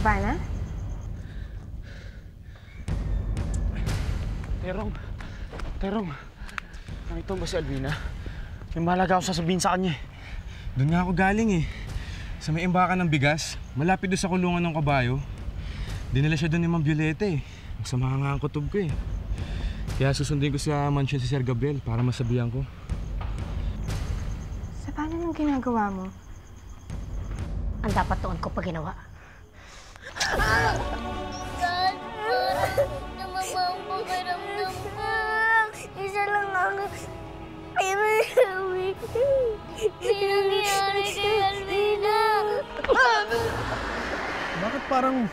Savannah? Terong. Nakita mo ba si Alvina? May mahalaga akong sasabihin sa kanya. Doon nga ako galing eh. Sa may imbakan ng bigas, malapit doon sa kulungan ng kabayo. Dinala siya doon ni Ma'am Violeta eh. Magsama nga ang kutob ko eh. Kaya susundin ko sa mansion si Sir Gabriel para masabihan ko. Savannah, anong ginagawa mo? Ang dapat noon ko pa ginawa. Dad, namama ang pakiramdam ko. Isa lang ako. Ay, may nangyayari kay Alvina. Bakit parang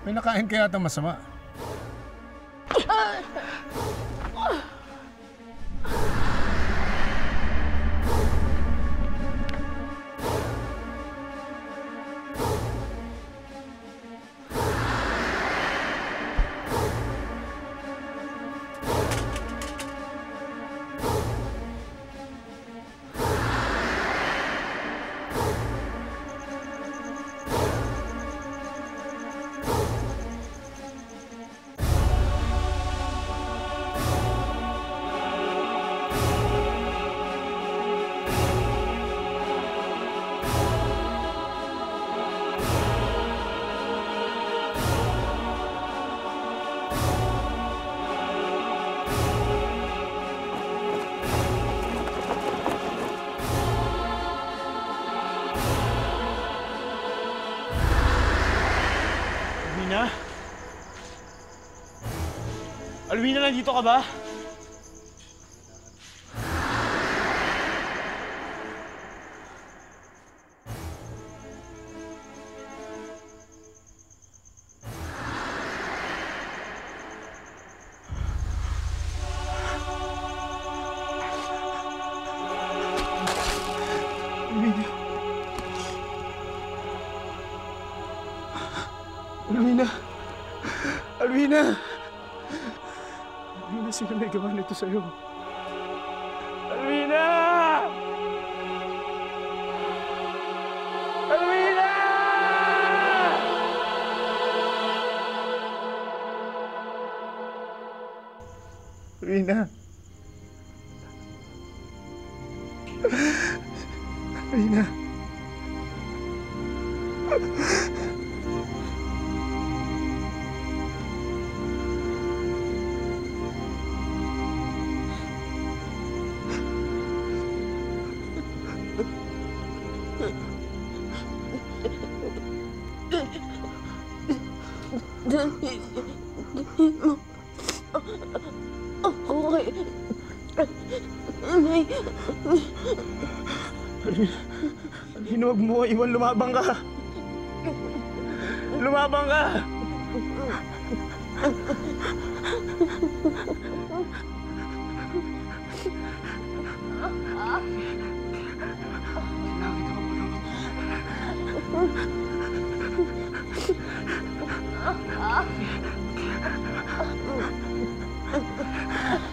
may nakain kaya yata masama? Alvina, nandito ka ba? Alvina! Alvina, sino may gawa nito sa'yo? Alvina! Alvina! Alvina! Alvina! Okay. Alvina, huwag mo iwan. Lumabang ka! Lumabang ka!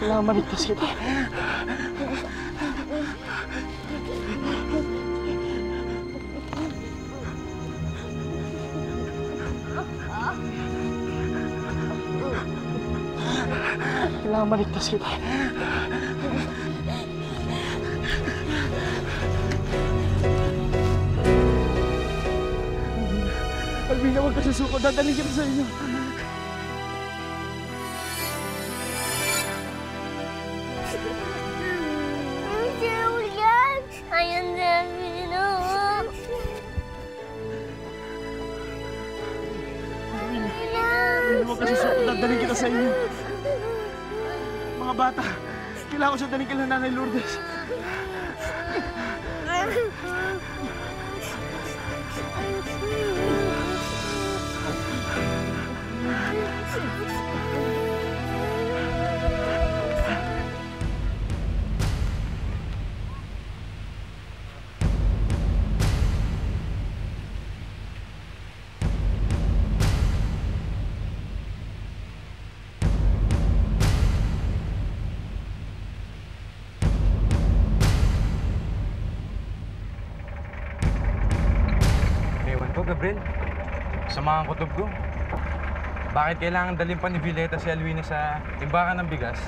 Kailangan maligtas kita. Kailangan maligtas kita. Alvina, huwag ka susuko. Dadalhin kita sa inyo. Ayan si Alvina. Alvina, huwag ka susuko. Dadalhin kita sa inyo. Mga bata, kailangan ko siya daling kila Nanay Lourdes. Ewan ko, Gabriel. Samahan kutob ko. Bakit kailangan dalhin pa ni Violeta si Alwina sa imbakan ng bigas?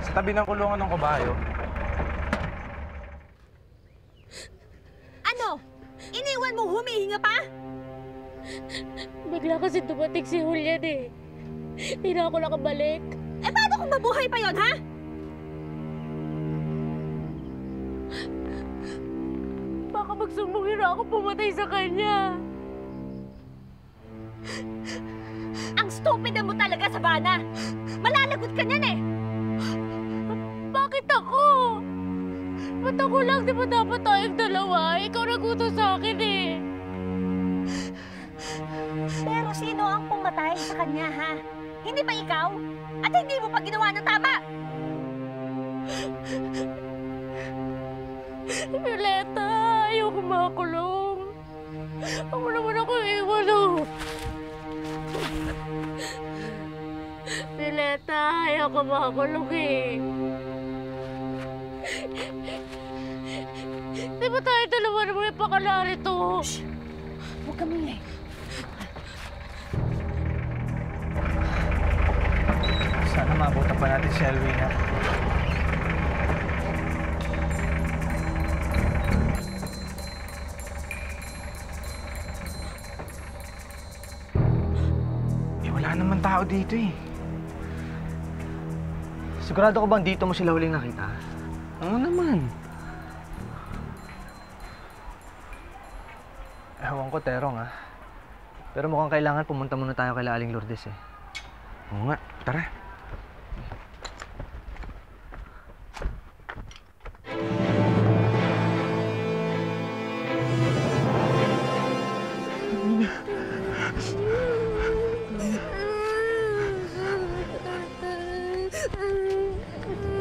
Sa tabi ng kulungan ng kabayo? Ano? Iniwan mo humihinga pa? Bigla kasi dumating si Julian eh. Hindi na ako nakabalik. Eh, paano kung mabuhay pa yon, ha? Baka magsumbungin na ako pumatay sa kanya. Ang stupid mo talaga, Savannah! Malalagot ka niyan eh! Bakit ako? Ba't ako lang? Di ba dapat tayong dalawa? Ikaw nagutos sa akin eh. Pero sino ang pumatay sa kanya, ha? Hindi ba ikaw? At hindi mo pa ginawa ng tama! Violeta, ayoko makulong. Ako naman ako iwan oh. Violeta, ayoko makulong eh. Di ba tayo dalawa naman yung pakalari to? Huwag kami eh. Sana maabutan pa natin si Alwina. Wala naman tao dito eh. Sigurado ko bang dito mo sila huling nakita? Oo naman. Ewan ko, Terong ah. Pero mukhang kailangan pumunta muna tayo kay Aling Lourdes eh. Oo nga, tara.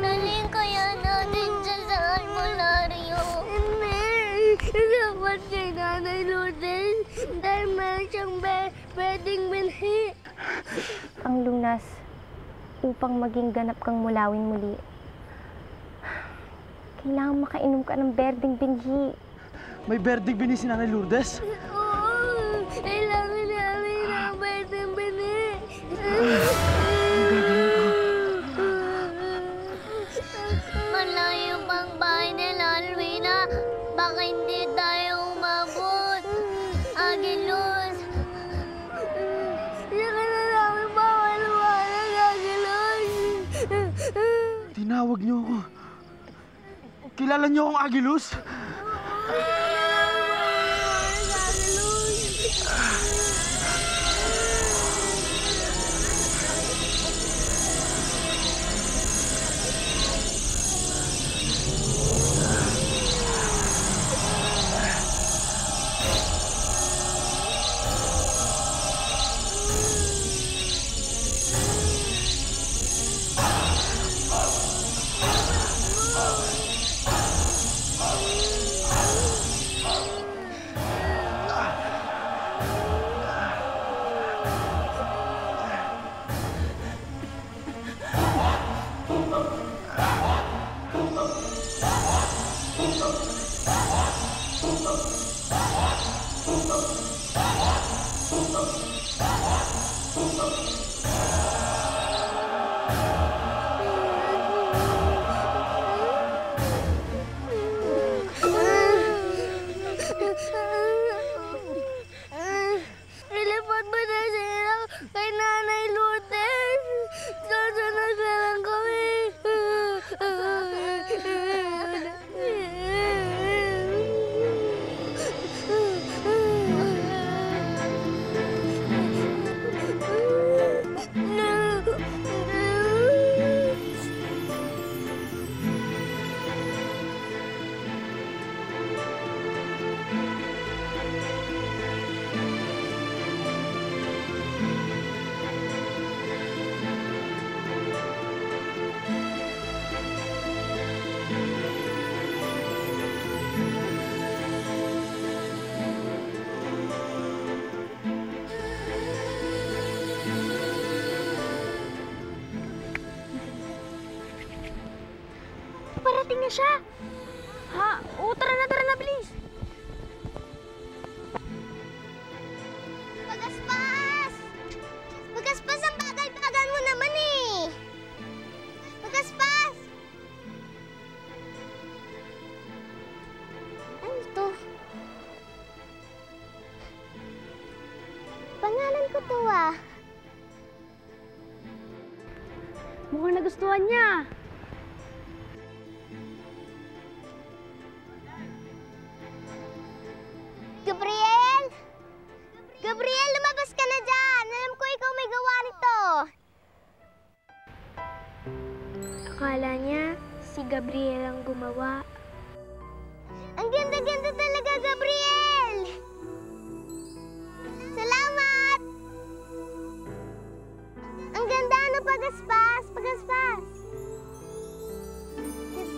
Dalhin kaya natin siya sa albularyo. Hindi. Dapat kay Nanay Lourdes dahil meron siyang pwedeng binhi. Ang lunas upang maging ganap kang mulawin muli. Kailangan makainom ka ng berdeng binhi. May berdeng bini si Nanay Lourdes? Oo, kailangan namin ng pwedeng binhi. Malayo bang bahay nila, Alwina? Baka hindi tayo umabot. Agilus. Saka na namin bawal-walang Agilus. Tinawag niyo ako. Kilala niyo akong Agilus? Ilipot mo na sila kay Nanay Lourdes. Susunod na lang kami. Parating na siya! Ha? Oo, tara na, bilis! Pagaspa! Pangalan ko to ah. Mukhang nagustuhan niya. Gabriel! Gabriel, lumabas ka na dyan! Alam ko ikaw may gawa nito. Akala niya si Gabriel ang gumawa. Ang ganda-ganda talaga, Gabriel! Salamat! Ang ganda, ano, pagaspas? Pagaspas!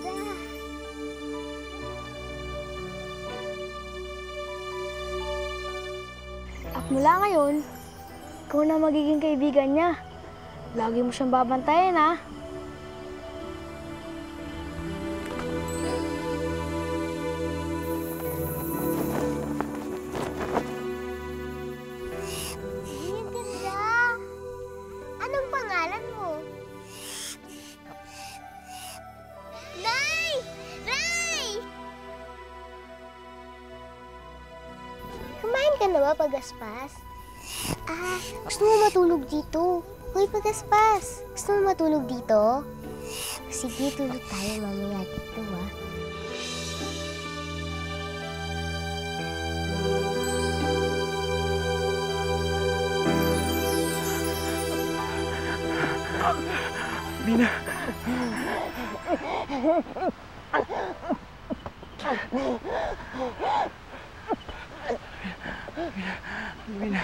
Ganda! At mula ngayon, ikaw na magiging kaibigan niya. Lagi mo siyang babantayan, ha? Ang ganda! Anong pangalan mo? Nay! Nay! Kumain ka na ba, Pagaspas? Gusto mo matulog dito? Hoy, Pagaspas! Gusto mo matulog dito? Sige, tulog tayo mamaya dito, ha? Mina! Mina!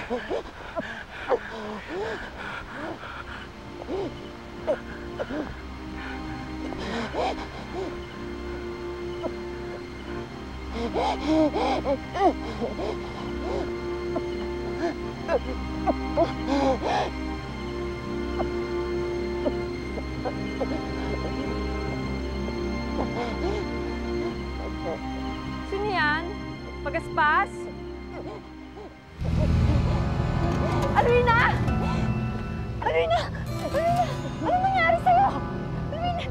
Sino yan? Pagaspas? Alwina! Alwina! Alwina! Anong nangyari sa'yo? Alwina!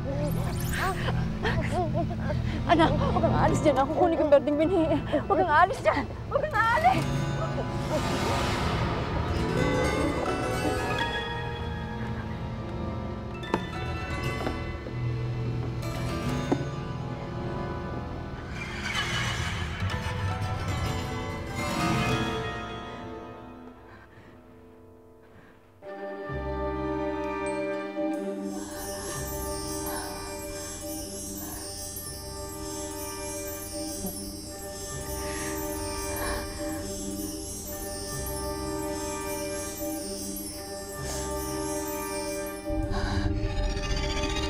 Anak, huwag kang aalis dyan. Ako kunin kong berdeng binhi. Huwag kang aalis dyan. Huwag kang aalis!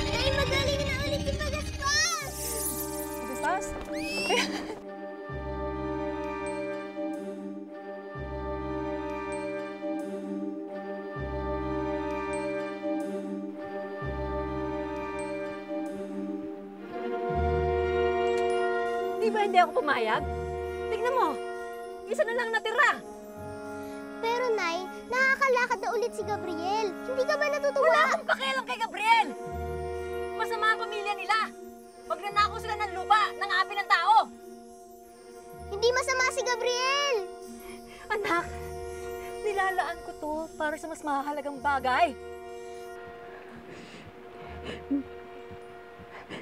Nay, magaling na ulit si Pagaspas! Pagaspas? Di ba hindi ako pumayag? Tignan mo, isa na lang natira. Pero Nay, nakakalakad na ulit si Gabriel. Hindi ka ba natutuwa? Wala akong pakialam kay Gabriel! Masama ang pamilya nila. Magnanakaw sila ng lupa, ng api ng tao. Hindi masama si Gabriel! Anak, nilalaan ko to para sa mas mahalagang bagay.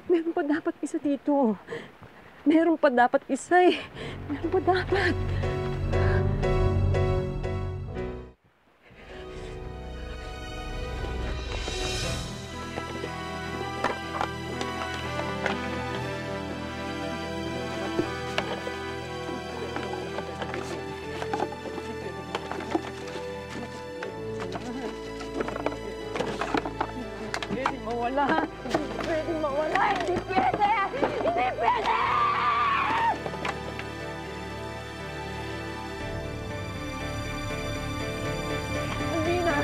Meron pa dapat isa dito. Meron pa dapat isa eh. Meron pa dapat. Pwede mawala. Pwede mawala. Hindi pwede. Hindi pwede! Hindi na.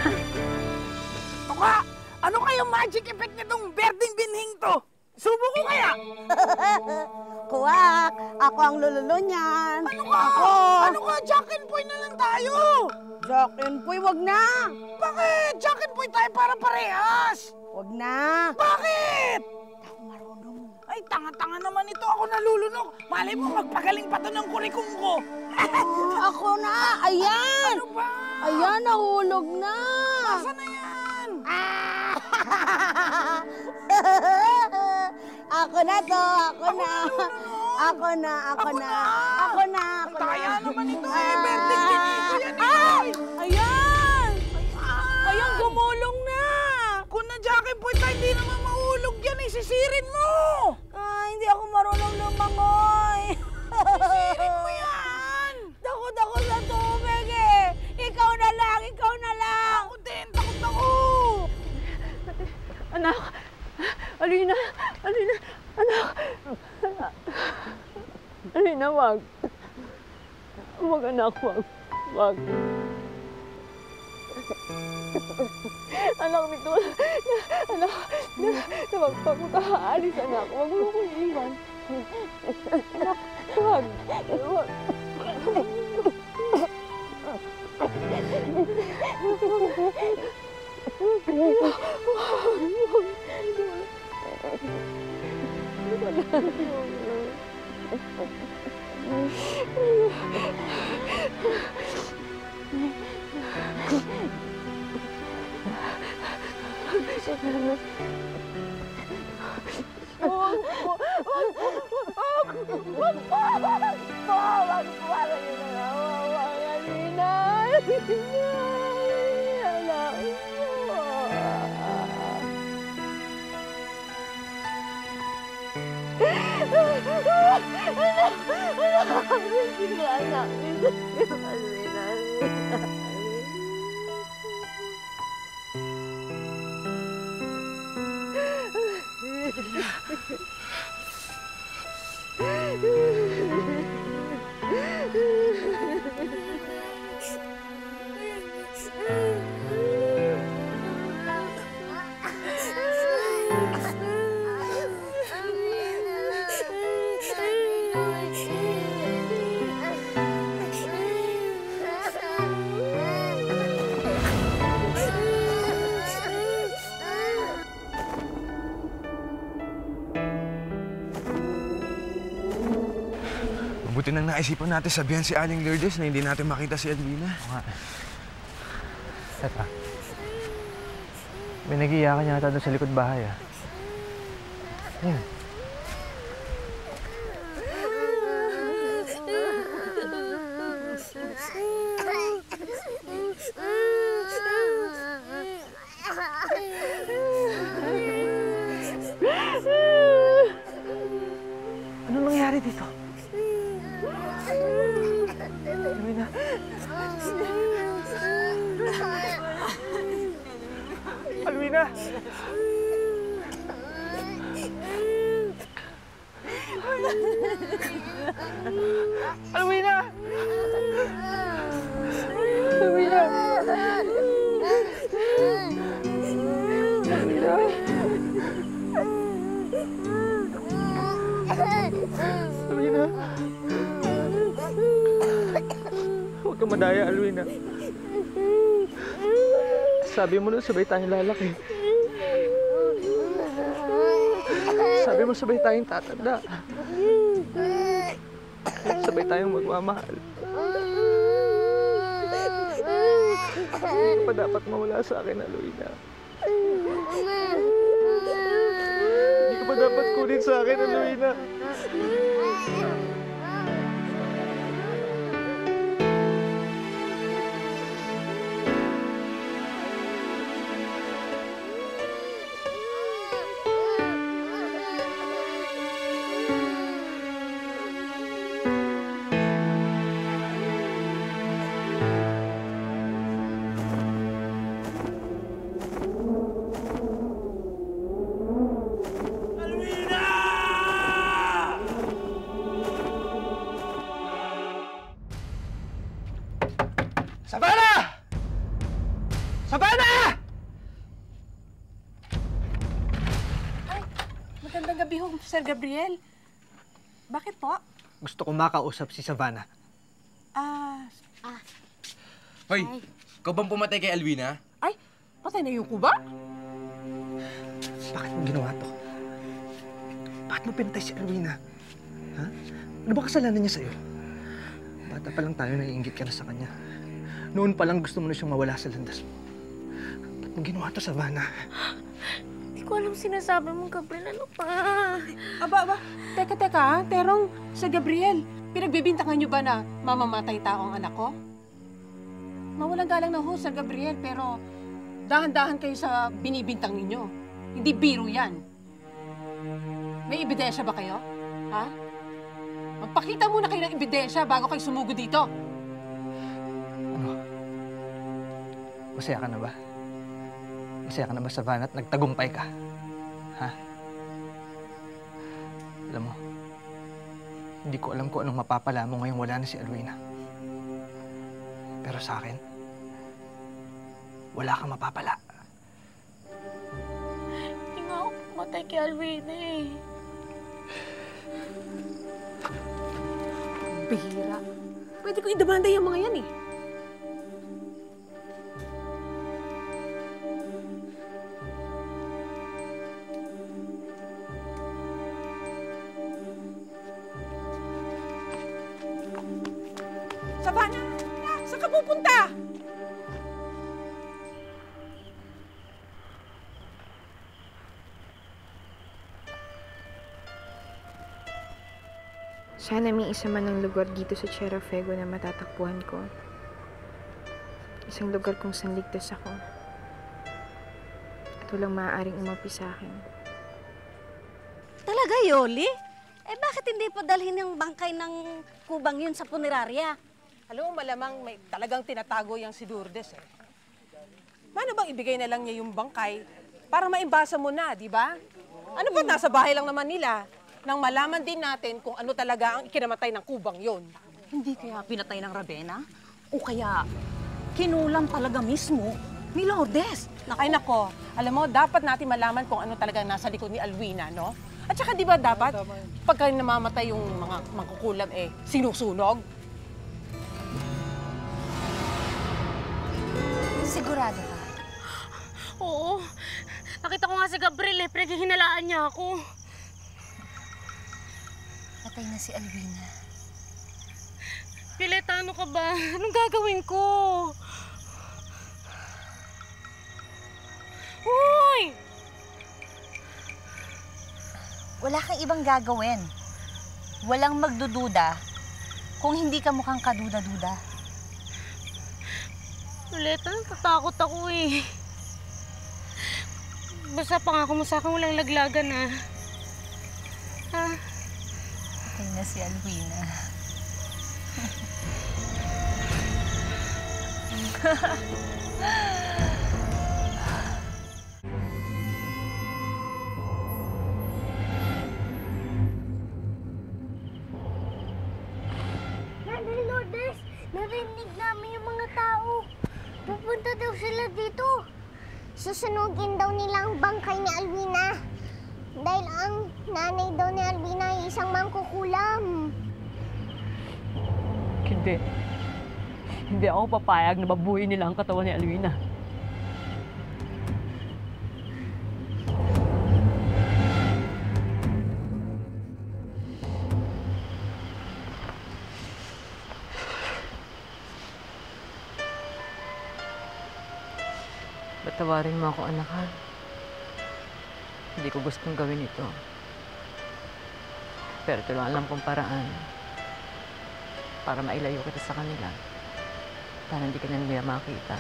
Tuka! Ano kayang magic effect nitong berdeng binhing to? Subo ko kaya? Kuwak! Ako ang lululo niyan! Ano ka? Ako! Ano ka? Jack and Poy na lang tayo! Jack and Poy, wag na! Bakit? Jack and Poy tayo para parehas! Wag na! Bakit? Ay, tanga-tanga naman ito. Ako nalulunok. Malay mo, magpagaling pa to ng kurikong ko. Ako na! Ayan! Ano ba? Ayan, nahulog na. Nasaan na yan? Ako na to, ako na. Ako na. Ang daya naman ito eh. Berdeng binhigo yan eh. Ayan! Ayan, gumulong na. Kung na-Jackie Boy tayo, hindi naman mahulog yan eh. Sisirin mo. Hindi ako marunong lumangoy. Sisirin mo yan. Takot sa tubig eh. Ikaw na lang. Ako din, takot ako. Anak! Alina! Anak! Alina, wag. Wag, anak, wag. Anak, nito. Anak, wag mo ka aalis, anak. Wag mo ko iiwan. Anak, wag. Buti nang naisipan natin sabihan si Aling Lourdes na hindi natin makita si Alwina. Oo nga. Teka. May nag-iiyakan yata doon sa likod bahay, ah. Yan. Ano nangyari dito? Alwina. Alwina! Alwina! Alwina! Alwina! Huwag kang madaya, Alwina. Sabi mo nun, sabay tayong lalaki. Sabi mo, sabay tayong tatanda. Sabay tayong magmamahal. Hindi ka pa dapat mawala sa akin, Alwina. Hindi ka pa dapat kunin sa akin, Alwina. Savannah! Savannah! Magandang gabi ho, Sir Gabriel. Bakit po? Gusto ko makausap si Savannah. Hoy, ikaw bang pumatay kay Alwina? Ay, patay na yung kuba? Bakit mo ginawa to? Bakit mo pinatay si Alwina? Ha? Ano ba kasalanan niya sa'yo? Bata pa lang tayo, naiinggit ka na sa kanya. Noon pa lang gusto mo na siyang mawala sa landas mo. Ba't mo ginawa to, Savannah? Hindi ko alam sinasabi mo, Gabriel. Ano pa? Aba. Teka ha. Terong, sa Gabriel, pinagbibintangan niyo ba na mamamatay tao ang anak ko? Mawalang galang na ho, Sir Gabriel, pero dahan-dahan kayo sa binibintang ninyo. Hindi biro yan. May ebidensya ba kayo? Ha? Magpakita muna kayo ng ebidensya bago kayo sumugod dito. Ano? Masaya ka na ba? Masaya ka na ba, Savannah, at nagtagumpay ka? Ha? Alam mo, hindi ko alam kung anong mapapala mo ngayong wala na si Alwina. Pero sa akin, wala kang mapapala. Hindi nga ako pumatay kay Alwina eh. Bihira. Pwede ko idemanda yung mga yan eh. Savannah! Saan ka pupunta? Sana may isa man ng lugar dito sa Tierra Fuego na matatakbuhan ko. Isang lugar kung saan ligtas ako. At walang maaaring umapi sa akin. Talaga, Yoli? Eh, bakit hindi pa dalhin yung bangkay ng kubang yun sa punerarya? Alam mo, malamang may talagang tinatago yung si Lourdes eh. Paano bang ibigay na lang niya yung bangkay para maimbasa mo na, di ba? Ano ba, nasa bahay lang naman nila? Nang malaman din natin kung ano talaga ang ikinamatay ng kubang yon. Hindi kaya pinatay ng Ravenna? O kaya kinulam talaga mismo ni Lourdes? Ay nako, alam mo, dapat natin malaman kung ano talaga nasa likod ni Alwina, no? At saka di ba dapat, pagka namamatay yung mga mangkukulam, eh, sinusunog? Sigurado ka? Oo. Nakita ko nga si Gabriel eh. Pinaghihinalaan niya ako. Patay na si Alwina. Violeta, ano ka ba? Anong gagawin ko? Hoy! Wala kang ibang gagawin. Walang magdududa kung hindi ka mukhang kaduda-duda. Violeta, natatakot ako eh. Basta pangako mo sa akin walang laglagan ah. Ha? Patay na si Alwina. Nanay Lourdes, narinig namin yung mga tao. Pupunta daw sila dito. Susunugin daw nila ang bangkay ni Alwina. Dahil ang nanay daw ni Alwina ay isang mangkukulam. Hindi. Hindi ako papayag na babuhin nila ang katawan ni Alwina. Patawarin mo ako, anak, ha? Hindi ko gustong gawin ito. Pero ito lang alam kong paraan para mailayo kita sa kanila. Para hindi ka na nila makita.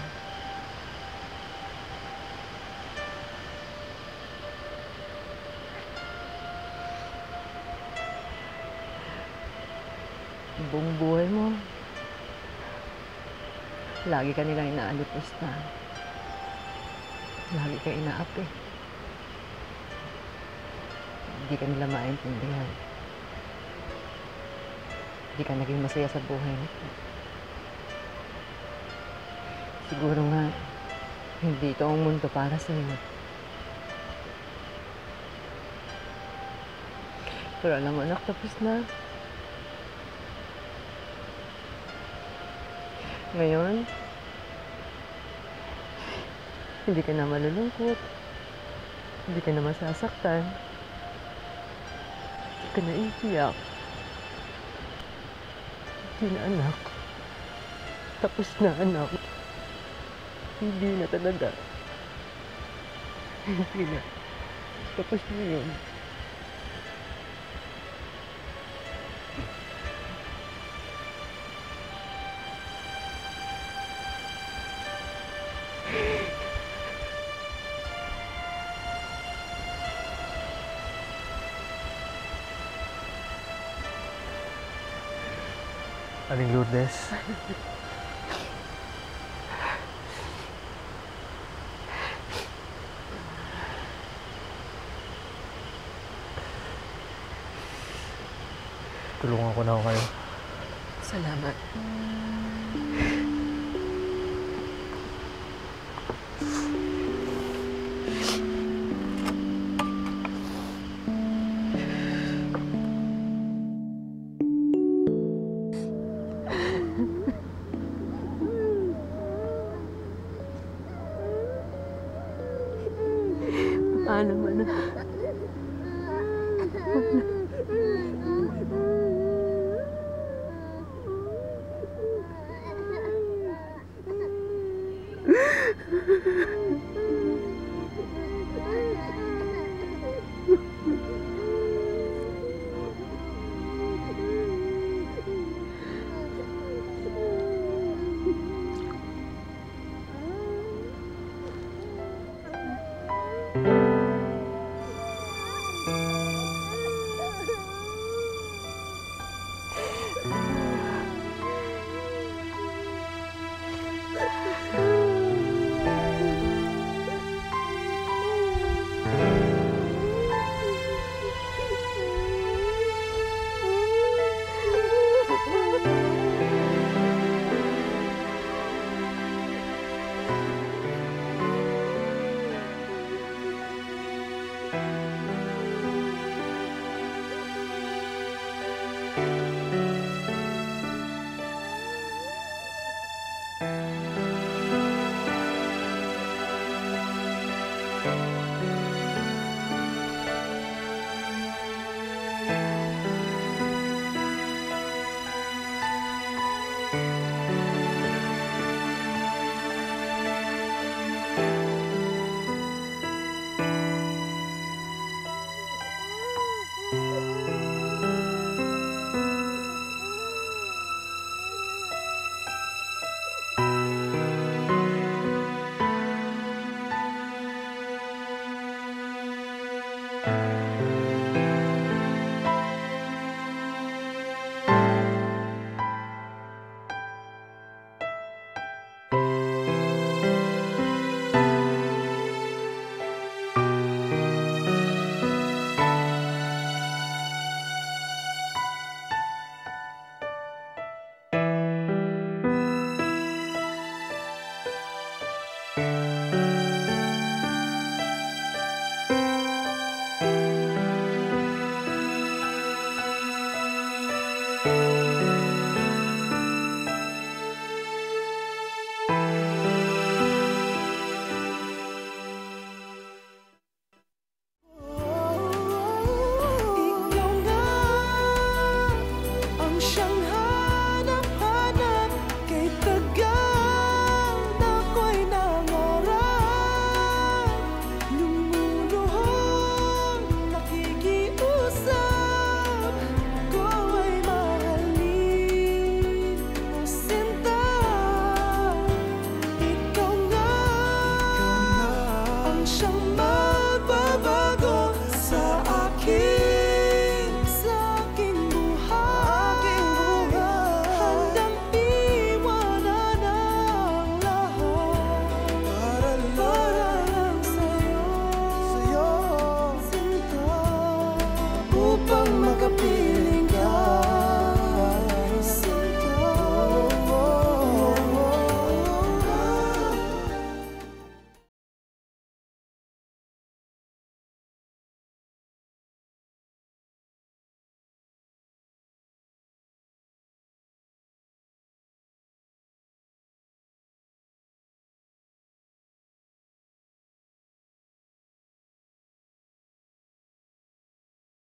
Buong buhay mo, lagi ka nilang inaalipos na. Lagi ka inaapi. Hindi ka nila maintindihan. Hindi ka naging masaya sa buhay nito. Siguro nga, hindi ito ang mundo para sa iyo. Pero alam mo, anak, tapos na. Ngayon, hindi ka na malulungkot. Hindi ka na masasaktan. Hindi ka na iiyak. Hindi na, anak. Tapos na, anak. Hindi na talaga. Hindi na. Tapos na yun. Aling Lourdes. Tulungan ko na ako kayo. Salamat. Paano man na?